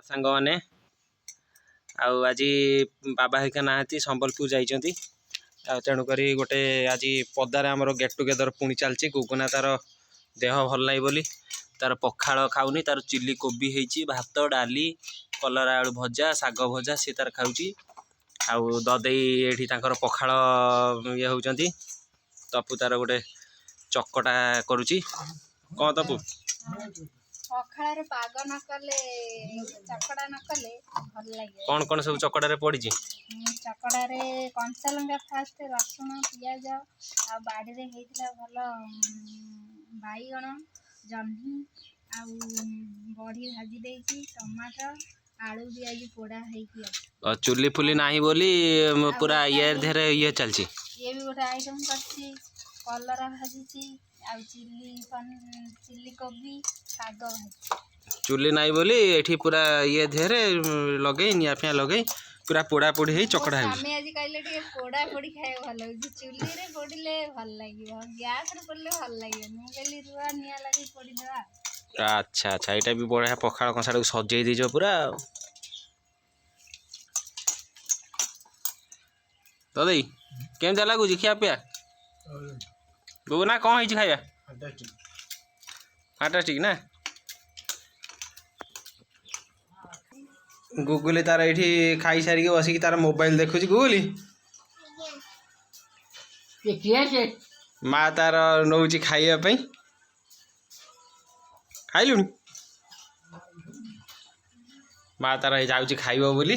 सांग मैंने आज बाबा हिका नहांती संबलपुर जाइछंती तेणुक गोटे आज पदार आमर गेट टुगेदर पुणी चलती गुगुना तार देह भल ना बोली तार पखाड़ खाऊनी तार चिली कोबी होती भात डाली कलरा आलू भजा शाग भजा सी तार खाऊँगी आउ ददई ये पखाड़ ये होती तपु तार गोटे चकटा करुच्ची कौन तपु पखाड़े पाग न कले चकड़ा न कले भल लागे कौन कौन सब चकड़ा पड़ी चकड़ा रे कंचा लंका फास्ट रसुण पियाज आ बाड़ी रे हेइतला भल बाईगण जह्नी आ बड़ी भाजी देइची टमाटर आलू भी आज पोड़ा हेइकी और चुली फुली नाही बोली पूरा ये धेरे ये चलची ये भी गोटे आइटम करची कलरा भाजी आ चिल्ली कोबी शाग भाजी चुली नाई बोली एठी पूरा ये धेरे लगे निया फिया लगे पूरा पोड़ा पोड़ी हे चकड़ा हे हमें आज कहले टे पोड़ा पोड़ी खाए भल हो चुली रे पोड़िले भल लागियो गैस रे पोड़ले भल लागियो मु कहली रुआ निया लागि पोड़ी देबा। अच्छा अच्छा एटा भी बड़ा पखाड़ कंसाड़ को सजेई दीजो पूरा तो दई केम लागू खिया पिया गुगुना कौन होइछि खाइया फैंटास्टिक ना गुगुली तार ये खाई सारिक बसिक तार मोबाइल देखुची गुगुली माँ तार नौ खाइबा खाइलुनी माँ तार जाऊँगी खाइब बोली